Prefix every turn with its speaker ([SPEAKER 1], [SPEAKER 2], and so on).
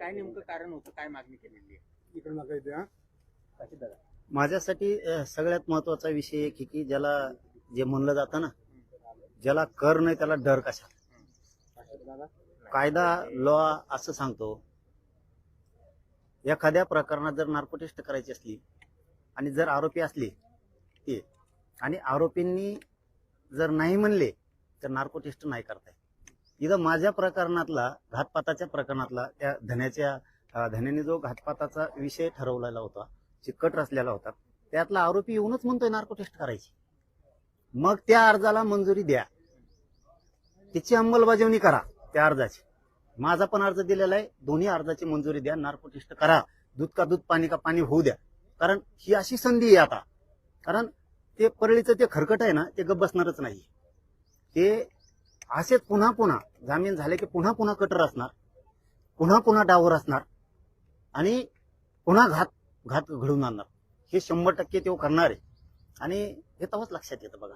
[SPEAKER 1] काय नेमकं कारण होतं, काय मागणी केलेली आहे?
[SPEAKER 2] इकडे नका येते हा.
[SPEAKER 3] माझ्यासाठी सगळ्यात महत्वाचा विषय एक आहे की ज्याला जे म्हणलं जातं ना, ज्याला कर नाही त्याला डर कशा. कायदा लॉ असं सांगतो, एखाद्या प्रकरणात जर नार्को टेस्ट करायची असली आणि जर आरोपी असले ते आणि आरोपींनी जर नाही म्हणले तर नार्को टेस्ट नाही करता येत. इथं माझ्या प्रकरणातला, घातपाताच्या प्रकरणातला, त्या धन्याने जो घातपाताचा विषय ठरवलेला होता, चिकट रचलेला होता, त्यातला आरोपी येऊनच म्हणतोय नार्को टेस्ट करायची. मग त्या अर्जाला मंजुरी द्या, त्याची अंमलबजावणी करा त्या अर्जाची. माझा पण अर्ज दिलेला आहे, दोन्ही अर्जाची मंजुरी द्या, नार्को टेस्ट करा, दूध का दूध पाणी का पाणी होऊ द्या. कारण ही अशी संधी आहे आता. कारण ते परळीचं ते खरकट आहे ना, ते गप बसणारच नाही. ते असेच पुन्हा पुन्हा जामीन झाले की पुन्हा पुन्हा कटर असणार, पुन्हा पुन्हा डावर असणार आणि पुन्हा घात घडून आणणार. हे 100% तो करणार आहे आणि हे तेव्हाच लक्षात येतं बघा.